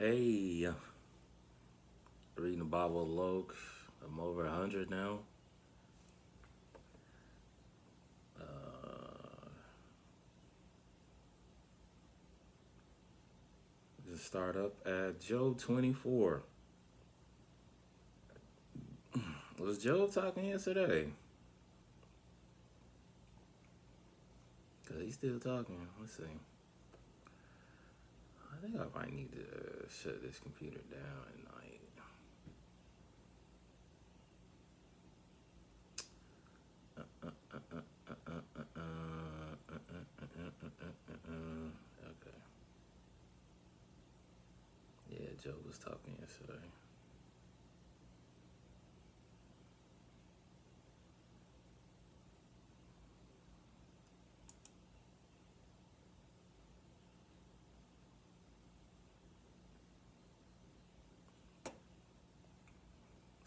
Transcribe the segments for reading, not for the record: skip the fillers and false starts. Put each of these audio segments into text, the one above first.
Hey, reading the Bible of Luke. I'm over 100 now. Uh, just start up at Job 24. Was Job talking yesterday? Because he's still talking. Let's see. I think I might need to shut this computer down at night. Okay. Yeah, Job was talking yesterday.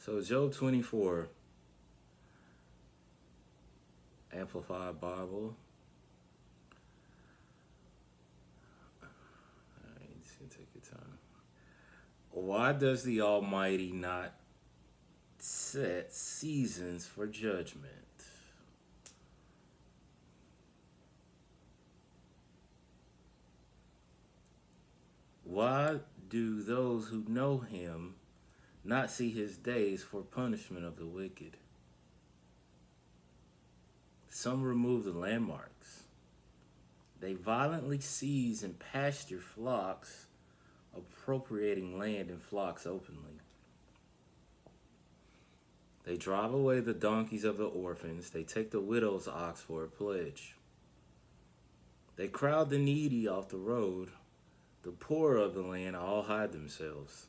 So, Job 24, Amplified Bible. Alright, just gonna take your time. Why does the Almighty not set seasons for judgment? Why do those who know him not see his days for punishment of the wicked? Some remove the landmarks. They violently seize and pasture flocks, appropriating land and flocks openly. They drive away the donkeys of the orphans. They take the widow's ox for a pledge. They crowd the needy off the road. The poor of the land all hide themselves.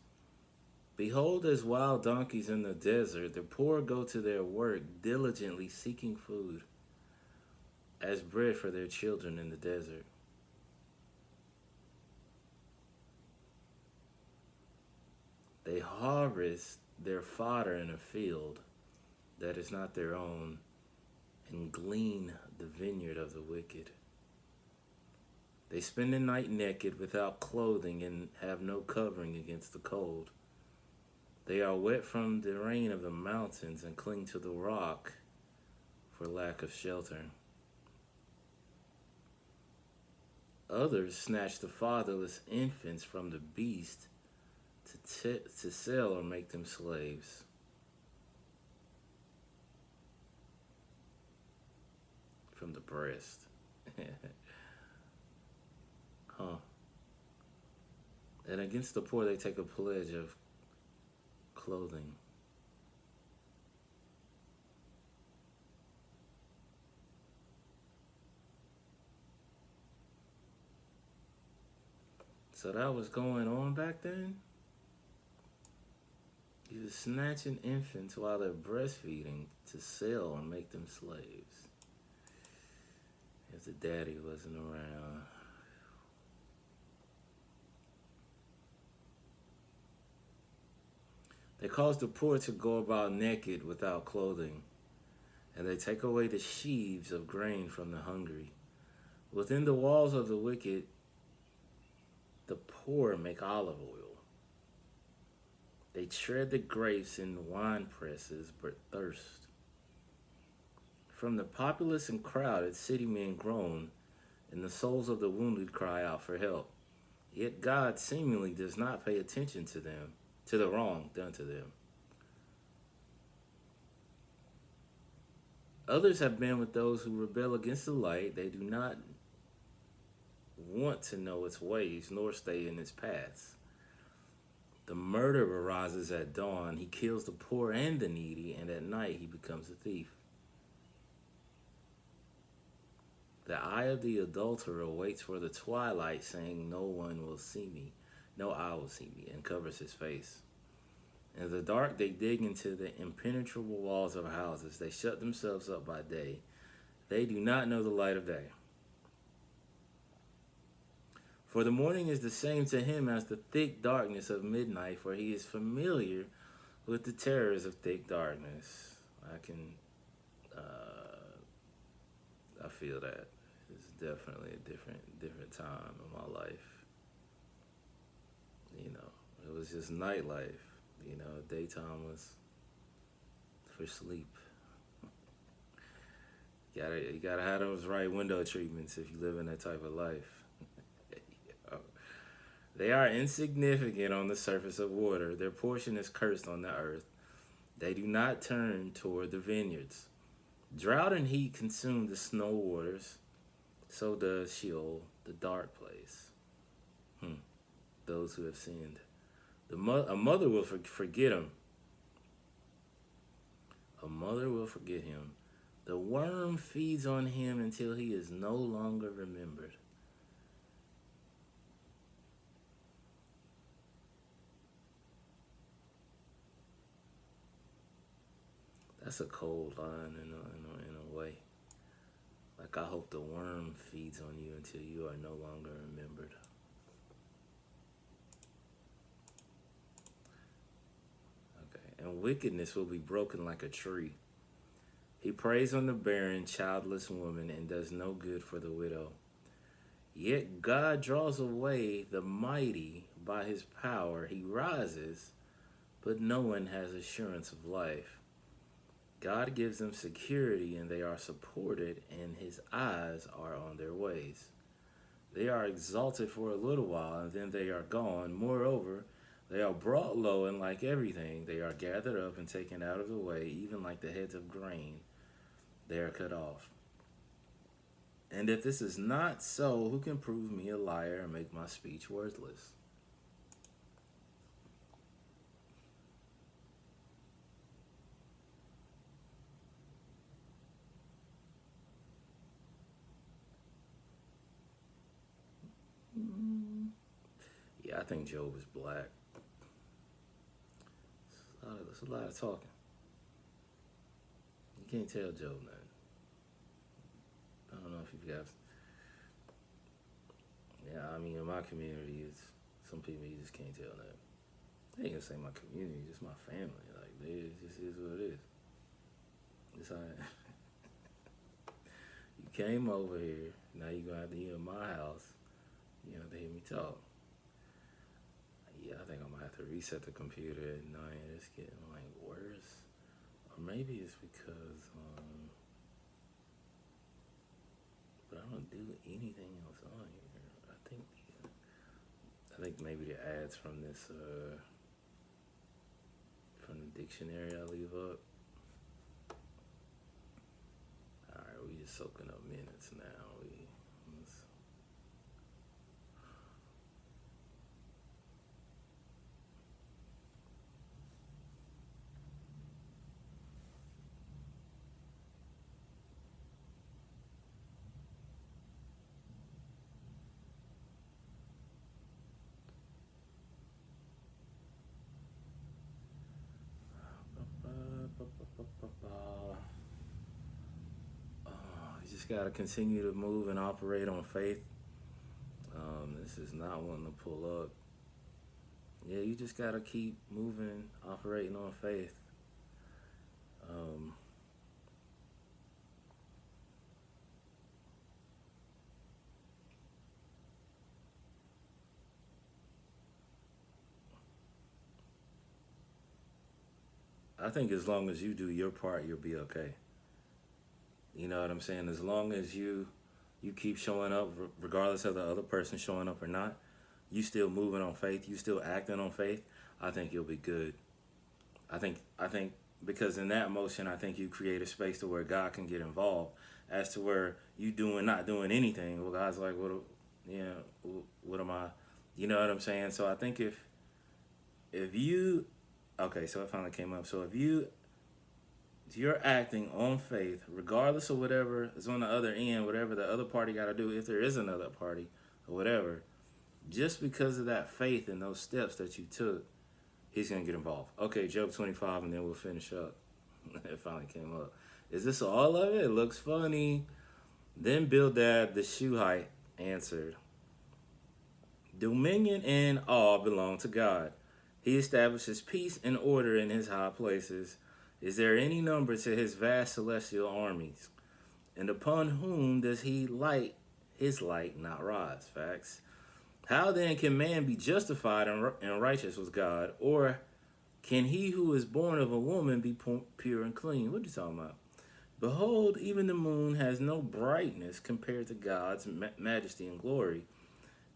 Behold, as wild donkeys in the desert, the poor go to their work, diligently seeking food, as bread for their children in the desert. They harvest their fodder in a field that is not their own, and glean the vineyard of the wicked. They spend the night naked without clothing and have no covering against the cold. They are wet from the rain of the mountains and cling to the rock for lack of shelter. Others snatch the fatherless infants from the beast to sell or make them slaves. From the breast. Huh. And against the poor, they take a pledge of clothing. So that was going on back then? He was snatching infants while they're breastfeeding to sell or make them slaves. If the daddy wasn't around. They cause the poor to go about naked without clothing, and they take away the sheaves of grain from the hungry. Within the walls of the wicked, the poor make olive oil. They tread the grapes in wine presses, but thirst. From the populous and crowded, city men groan, and the souls of the wounded cry out for help. Yet God seemingly does not pay attention to them, to the wrong done to them. Others have been with those who rebel against the light. They do not want to know its ways, nor stay in its paths. The murderer rises at dawn. He kills the poor and the needy, and at night he becomes a thief. The eye of the adulterer waits for the twilight, saying, "No one will see me, no eye will see me," and covers his face. In the dark, they dig into the impenetrable walls of houses. They shut themselves up by day. They do not know the light of day. For the morning is the same to him as the thick darkness of midnight, for he is familiar with the terrors of thick darkness. I feel that. It's definitely a different time in my life. You know, It was just nightlife. Daytime was for sleep. You gotta have those right window treatments if you live in that type of life. They are insignificant on the surface of water. Their portion is cursed on the earth. They do not turn toward the vineyards. Drought and heat consume the snow waters. So does Sheol, the dark place. Those who have sinned. A mother will forget him. A mother will forget him. The worm feeds on him until he is no longer remembered. That's a cold line in a way. Like, I hope the worm feeds on you until you are no longer remembered. Okay. And wickedness will be broken like a tree. He preys on the barren, childless woman and does no good for the widow. Yet God draws away the mighty by his power. He rises, but no one has assurance of life. God gives them security and they are supported, and his eyes are on their ways. They are exalted for a little while, and then they are gone. Moreover, they are brought low, and like everything, they are gathered up and taken out of the way, even like the heads of grain. They are cut off. And if this is not so, who can prove me a liar and make my speech worthless? Yeah, I think Job is black. That's a lot of talking. You can't tell Job nothing. I don't know if you guys. Yeah, I mean, in my community, it's some people you just can't tell nothing. I ain't gonna say my community, just my family. Like, it just is what it is. It's how you came over here. Now you gonna have to hear my house. You have to hear me talk. Yeah, I think I'm gonna have to reset the computer at night. It's getting like worse, or maybe it's because, but I don't do anything else on here. I think maybe the ads from this, from the dictionary I leave up. All right, we just soaking up minutes now. Let's, you just gotta continue to move and operate on faith. This is not one to pull up. Yeah, you just gotta keep moving, operating on faith. Um, I think as long as you do your part, you'll be okay. You know what I'm saying? As long as you keep showing up, regardless of the other person showing up or not, you still moving on faith, you still acting on faith. I think you'll be good. I think because in that motion, I think you create a space to where God can get involved. As to where you doing not doing anything, well, God's like, yeah, what am I? You know what I'm saying? So I think if you, okay, so it finally came up. So if you're acting on faith, regardless of whatever is on the other end, whatever the other party got to do, if there is another party or whatever, just because of that faith and those steps that you took, he's going to get involved. Okay, Job 25, and then we'll finish up. It finally came up. Is this all of it? It looks funny. Then Bildad the Shuhite answered, Dominion and awe belong to God. He establishes peace and order in his high places. Is there any number to his vast celestial armies? And upon whom does he light his light not rise? Facts. How then can man be justified and righteous with God? Or can he who is born of a woman be pure and clean? What are you talking about? Behold, even the moon has no brightness compared to God's majesty and glory,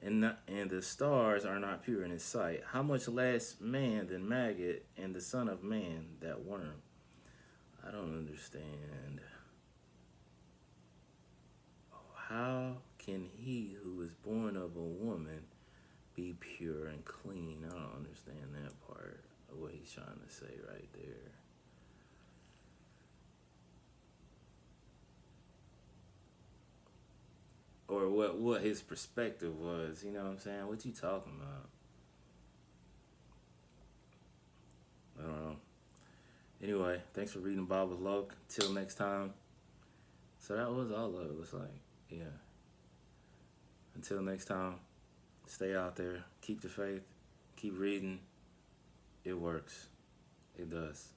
and the stars are not pure in his sight. How much less man than maggot and the son of man, that worm? I don't understand. How can he who is born of a woman be pure and clean? I don't understand that part of what he's trying to say right there. Or what his perspective was, you know what I'm saying? What you talking about? I don't know. Anyway, thanks for reading Bob with Loke. Till next time. So that was all of it. It's like, yeah. Until next time, stay out there. Keep the faith. Keep reading. It works. It does.